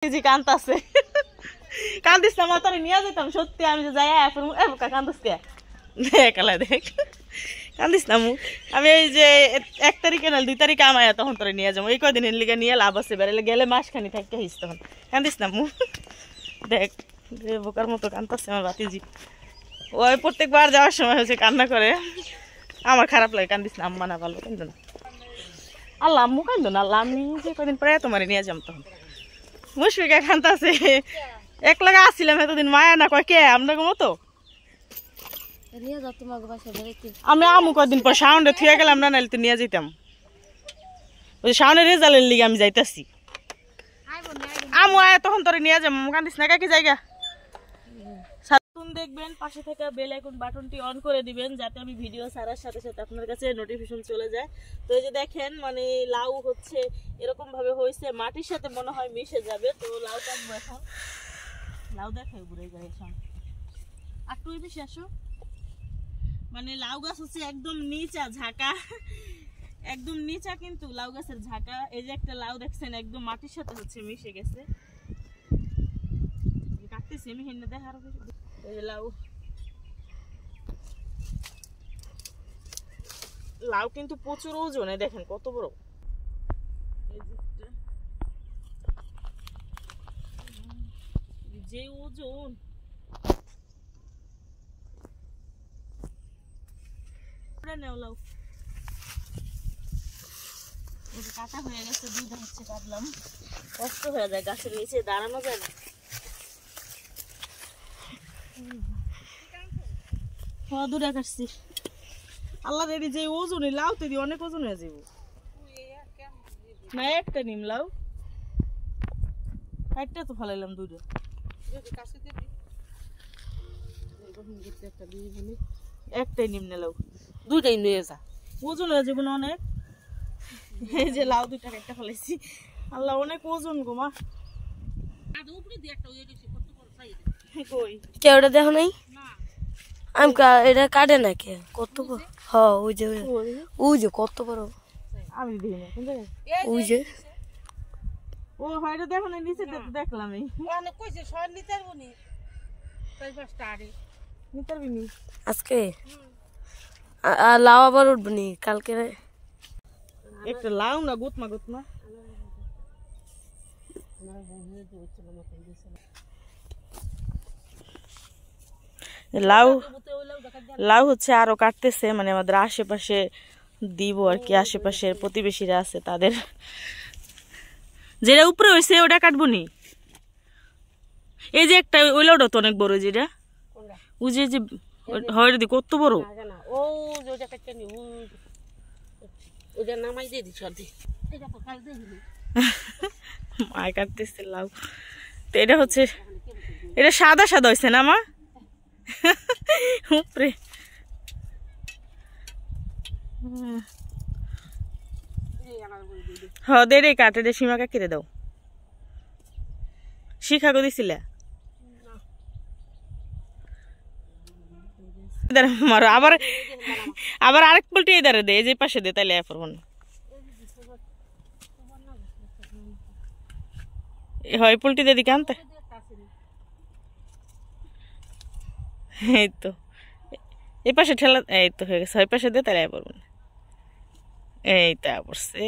জি কান্তাছে কান্দিস না মাতারে নিয়ে যেতাম সত্যি আমি যে যাই কান্দিস কে দেখালা দেখ কান্দিস না মু আমি এই যে 1 তারিখে না 2 তারিখে আমায় তখন তোরে নিয়ে যাবো এই কদিন লিগে নিয়ে লাভ আছে বেড়ে গেলে মাসখানি থাকতে হিস তখন কান্দিস না মু দেখ বোকার মতো কান্তাছে আমার বাতিজি ওই প্রত্যেকবার যাওয়ার সময় হচ্ছে কান্না করে আমার খারাপ লাগে কান্দিস না আম্মা না ভালো কান্দ না আল্লাহ আম্মু কান্দ না আল্লাহ আমি যে কদিন পরে তোমার নিয়ে যাম তখন মুশফিকা কান্তাছে এক লাগা আসছিলাম এতদিন মায়া না কয় কে আপনাকে মতো আমি আমু কদিন পর সাউন্ডে থুয়ে গেলাম না নাহলে তো নিয়ে যেতাম ওই সাউন্ডের রেজাল্টের লিগে আমি যাইতাছি আমু আয় তখন তোরে নিয়ে যাবো কান্দিস না কি জায়গা দেখবেন পাশে থাকা বেল আইকন বাটনটি অন করে দিবেন যাতে আমি ভিডিও ছাড়ার সাথে সাথে আপনার কাছে নোটিফিকেশন চলে যায় তো এই যে দেখেন মানে লাউ হচ্ছে এরকম ভাবে হয়েছে মাটির সাথে মনে হয় মিশে যাবে তো লাউ কাটবো এখন লাউ দেখাই ঘুরে যায় এখন আর তুই বেশি আসো মানে লাউ গাছ হচ্ছে একদম নিচা ঝাঁকা একদম নিচা কিন্তু লাউ গাছের ঝাঁকা এই যে একটা লাউ দেখছেন একদম মাটির সাথে হচ্ছে মিশে গেছে কাটতেছি আমি হেন দেখার লাউ লাউ কিন্তু প্রচুর ওজনে দেখেন কত বড় যে ওজন লাউ কাটা হয়ে গেছে দুধ হচ্ছে কাটলাম কষ্ট হয়ে যায় গাছের নিচে দাঁড়ানো যায় না দূরে কাটছি আল্লাহ রেডি যে ওজন লাউ তো অনেক ওজন হয়ে যাব না একটা নিম লাউ একটা তো ফলাইলাম দুটো একটাই নিম না লাউ দুইটাই নিয়ে যা ওজন হয়ে যাবো না অনেক এই যে লাউ দুইটা একটা ফলাইছি আল্লাহ অনেক ওজন গো মা কেউ দেখো নাই আমি এটা কাটে না কে কত হ্যাঁ ওই যে কত বড় আমি দেখি না কোন জায়গায় ওই যে ও হয়তো দেখো না নিচে দেখলাম এই অনেক কইছে সর নিতার বনি তাই পাঁচটা আরে নিতার বিনি আজকে আর লাউ আবার উঠবনি কালকে একটা লাউ না গুতমা লাউ লাউ হচ্ছে আরো কাটতেছে মানে আমাদের আশেপাশে দিব আর কি আশেপাশের প্রতিবেশীরা আছে তাদের যেটা উপরে হয়েছে ওটা কাটবো নি এই যে একটা ওই লাউটা তো অনেক বড় যেটা ওই যে হয় দিদি কত বড় ও যেটা কাটতে নি ওটা নামাই দিয়ে দিছ আর দি এটা তো কাল দেখিনি মাই কাটতেছে লাউ তো এটা হচ্ছে এটা সাদা সাদা হয়েছে না মা উপরে হ্যাঁ দে রে কাটে দে সীমাকে কেটে দাও শিখাগো দিছিলে মারো আবার আবার আরেক পল্টি এদারে দে যে পাশে দে তাইলে এরপর হয় পল্টি দে দিকে আনতে এই তো এই পাশে ঠেলা এই তো হয়ে গেছে ওই পাশে দে তাহলে পড়বো না এই তা পড়ছে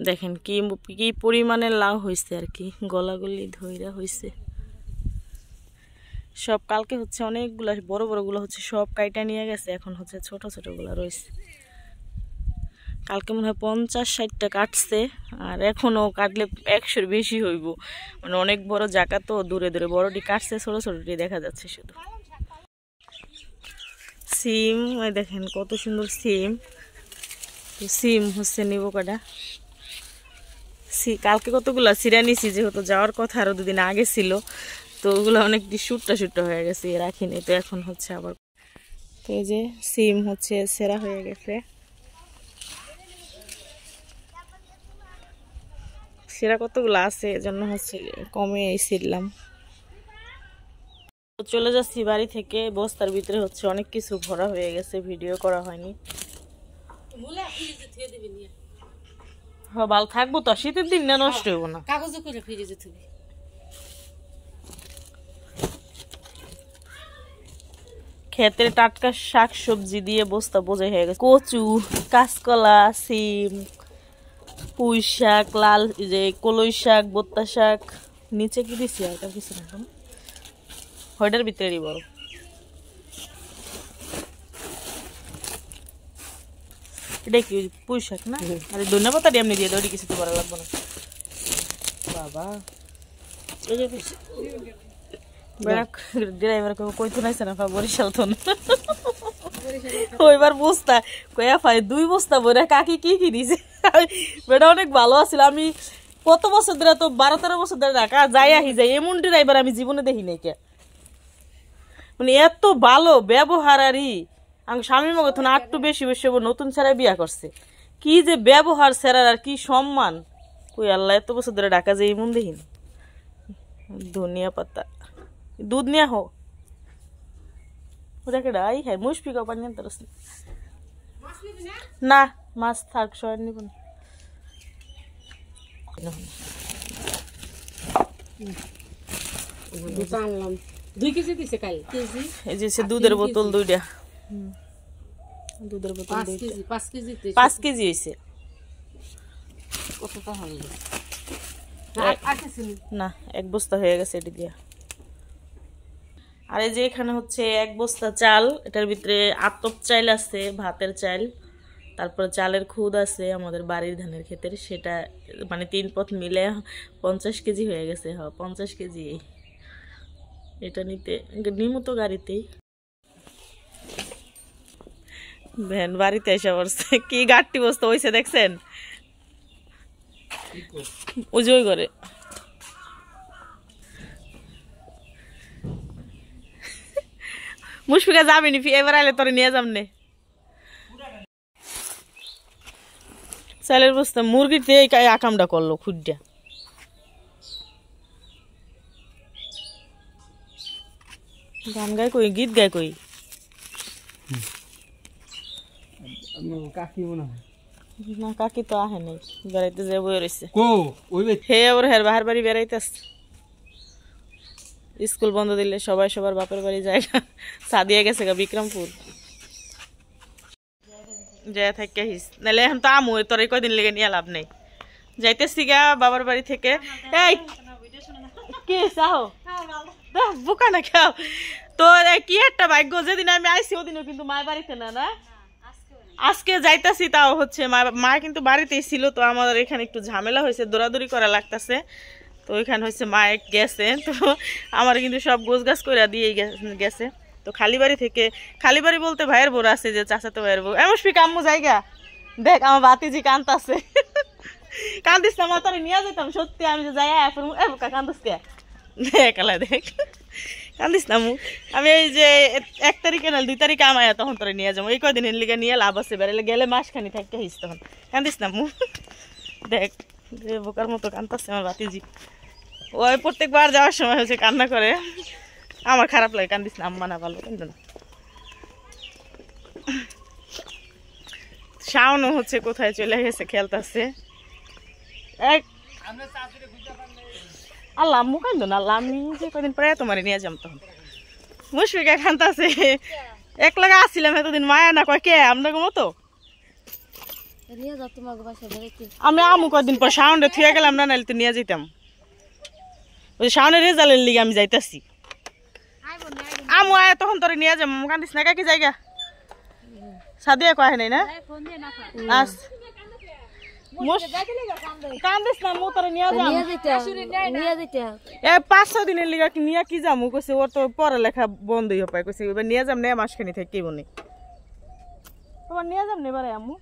দেখেন কি কি পরিমাণের লাউ হয়েছে আর কি গলাগুলি ধইরা হয়েছে সব কালকে হচ্ছে অনেকগুলা বড় বড় গুলো হচ্ছে সব কাইটা নিয়ে গেছে এখন হচ্ছে ছোট ছোট গুলা রয়েছে কালকে মনে হয় 50-60টা কাটছে আর এখনো কাটলে 100-এর বেশি হইব মানে অনেক বড় জায়গা তো দূরে দূরে বড়টি কাটছে ছোট ছোটটি দেখা যাচ্ছে শুধু সিম দেখেন কত সুন্দর সিম সিম হচ্ছে নিব কটা কালকে কতগুলা সিরা নিছি যেহেতু যাওয়ার কথা আরো 2 দিন আগে ছিল তো ওগুলো অনেক সুট্টা হয়ে গেছে রাখিনি তো এখন হচ্ছে আবার তো এই যে সিম হচ্ছে সেরা হয়ে গেছে সেরা কতগুলো আছে এজন্য হচ্ছে কমে ছিলাম চলে যাচ্ছি বাড়ি থেকে বস্তার ভিতরে হচ্ছে অনেক কিছু ভরা হয়ে গেছে ভিডিও করা হয়নি হ্যাঁ ভালো থাকবো তো, শীতের দিন না নষ্ট হইব না। কাগজে করে ফ্রিজে থুবি। ক্ষেতের টাটকা শাক সবজি দিয়ে বস্তা বোঝাই হয়ে গেছে। কচু, কাঁচকলা, সিম, পুঁই শাক, লাল যে কলই শাক, বোত্তা শাক, নিচে কি দিছি আর কিছু না, হয়টার ভিতরে বড়। এটা কি পুঁই শাক না? আরে ধনিয়া পাতা দিয়ে এমনি দিয়ে দাও, কিছু তো করা লাগবে না। বাবা ড্রাইভার কইতো নাইছে না বরিশাল তো ওইবার বস্তা কয়া ফাই 2 বস্তা বইরা কাকি কি কি দিছে। বেটা অনেক ভালো আছিল। আমি কত বছর ধরে তো 12-13 বছর ধরে ঢাকা যাই আহি যাই, এমন ড্রাইভার আমি জীবনে দেখি নাই। কে মানে এত ভালো ব্যবহার। আরই আমি স্বামী মগত না একটু বেশি বেশি নতুন ছেড়ে বিয়া করছে, কি যে ব্যবহার ছেড়ার আর কি সম্মান। কই আল্লাহ এত বছর ধরে ঢাকা যাই এমন দেখি না। ধনিয়া পাতা দুধ নিয়ে হো ওটা কেডা? আই হ্যাঁ মুশফিকা পানি আনতে না, মাছ থাক সয় নিব না। 2 কেজি দিছে কাল কেজি। এই যে দুধের বোতল 2টা, দুধের বোতল 5 কেজি 5 কেজি 5 কেজি হয়েছে। কতটা হবে না 1 বস্তা হয়ে গেছে এটি দিয়া। আর এই যে এখানে হচ্ছে 1 বস্তা চাল, এটার ভিতরে আতপ চাল আছে, ভাতের চাল, তারপরে চালের খুদ আছে আমাদের বাড়ির ধানের ক্ষেতের, সেটা মানে 3 পথ মিলে 50 কেজি হয়ে গেছে। হ্যাঁ 50 কেজি। এটা নিতে নিমতো গাড়িতেই ভ্যান বাড়িতে এসে পড়ছে। কি গাড়টি বস্তা হয়েছে দেখছেন? ওই যে ওই ঘরে মুশফিকা যাবিনি, এবার আইলে তোরে নিয়ে যাম নে। চালের বস্তা মুরগিতে আকামটা করলো খুঁজা। গান গায় কই, গীত গায় কই? কাকি মনে হয় না কাকি তো আহে নাই, বেড়াইতে যে বই রয়েছে। হে ওর হের বাহার বাড়ি বেড়াইতে আসছে। স্কুল বন্ধ দিলে সবাই সবার বাপের বাড়ি যায়। সাদিয়া গেছে গা বিক্রমপুর, যায় থাকে হিস নাহলে এখন তো আমু তোর কয়দিন লেগে নিয়ে লাভ নেই। যাইতেছি গা বাবার বাড়ি থেকে। এই কি চাও বোকা না খাও তোর? কি একটা ভাগ্য, যেদিন আমি আইসি ওদিনও কিন্তু মায়ের বাড়িতে না। না আজকে যাইতাছি তাও হচ্ছে মা কিন্তু বাড়িতেই ছিল। তো আমাদের এখানে একটু ঝামেলা হয়েছে, দৌড়াদৌড়ি করা লাগতেছে। তো ওইখানে হচ্ছে মায়ে গেছে, তো আমার কিন্তু সব গোছ গাছ করে দিয়ে গেছে। তো খালি বাড়ি থেকে, খালি বাড়ি বলতে ভাইয়ের বউ আছে, যে চাচাতো ভাইয়ের বউ। এমন আম্মু জায়গা দেখ আমার বাতিজি কান্দাছে। কান্দিস না মা, তোরে নিয়ে যেতাম সত্যি। আমি যে যাই কান্দিস কে দেখালা দেখ, কান্দিস না মু। আমি এই যে 1 তারিখে না 2 তারিখে আমায় তখন তোরে নিয়ে যাবো। এই কয়দিনের লিগে নিয়ে লাভ আছে, বেড়ালে গেলে মাসখানি থাকতে হিস তখন। কান্দিস না মু, দেখ বোকার মতো কান্দাচ্ছে আমার বাতিজি। ওই প্রত্যেকবার যাওয়ার সময় হচ্ছে কান্না করে, আমার খারাপ লাগে। কান্দিস না আম্মা, না ভালো কান্দ না। শাওনও হচ্ছে কোথায় চলে গেছে, খেলতেছে। আল্লাহ আম্মু কান্দ না, আল্লাহ আমি যে কদিন পরে তোমার নিয়ে যাম তখন। মুশফিকা কান্দাছে, এক লাগা আসছিলাম এতদিন, মায়া না কয় কে আপনাকে মতো। আমি আমু কদিন পর শাওনরে থুয়ে গেলাম না, নাহলে তো নিয়ে যেতাম। ওই শাওনের রেজাল্টের লিগে আমি যাইতাছি। আমু আয় তখন তোরে নিয়ে যাম। কান্দিস না কাকি জায়গা সাদিয়া কয় নাই না? আস কান্দিস না, মু তোরে নিয়ে যাম। 5-6 দিনের লিগে নিয়ে কি যাম কইছে, ওর তো পড়ালেখা বন্ধই হপায় কইছে। এবার নিয়ে যাম না, মাসখানি থাকি বনে তোমার নিয়ে যাম না এবারে আম্মু।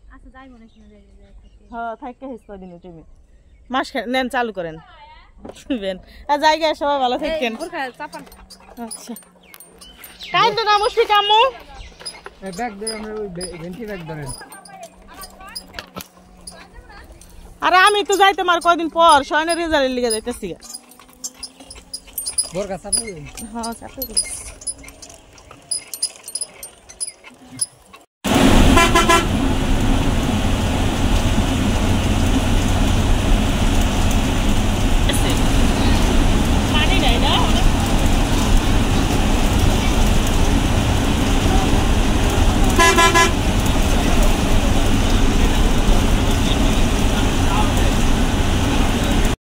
হ্যাঁ থাকতে হিস কদিন তুমি মাসখানি নেন চালু করেন জায়গায় সবাই ভালো থাকেন। আচ্ছা কাইন্দ না মুশফিকা আম্মু, ব্যাগ ধরে আমরা ওই ভেন্টি ব্যাগ ধরেন। আরে আমি তো যাইতে মার কয়দিন পর সয়নের রেজাল্টের লিগে যাইতেছি। বোরকা চাপা। হ্যাঁ চাপা।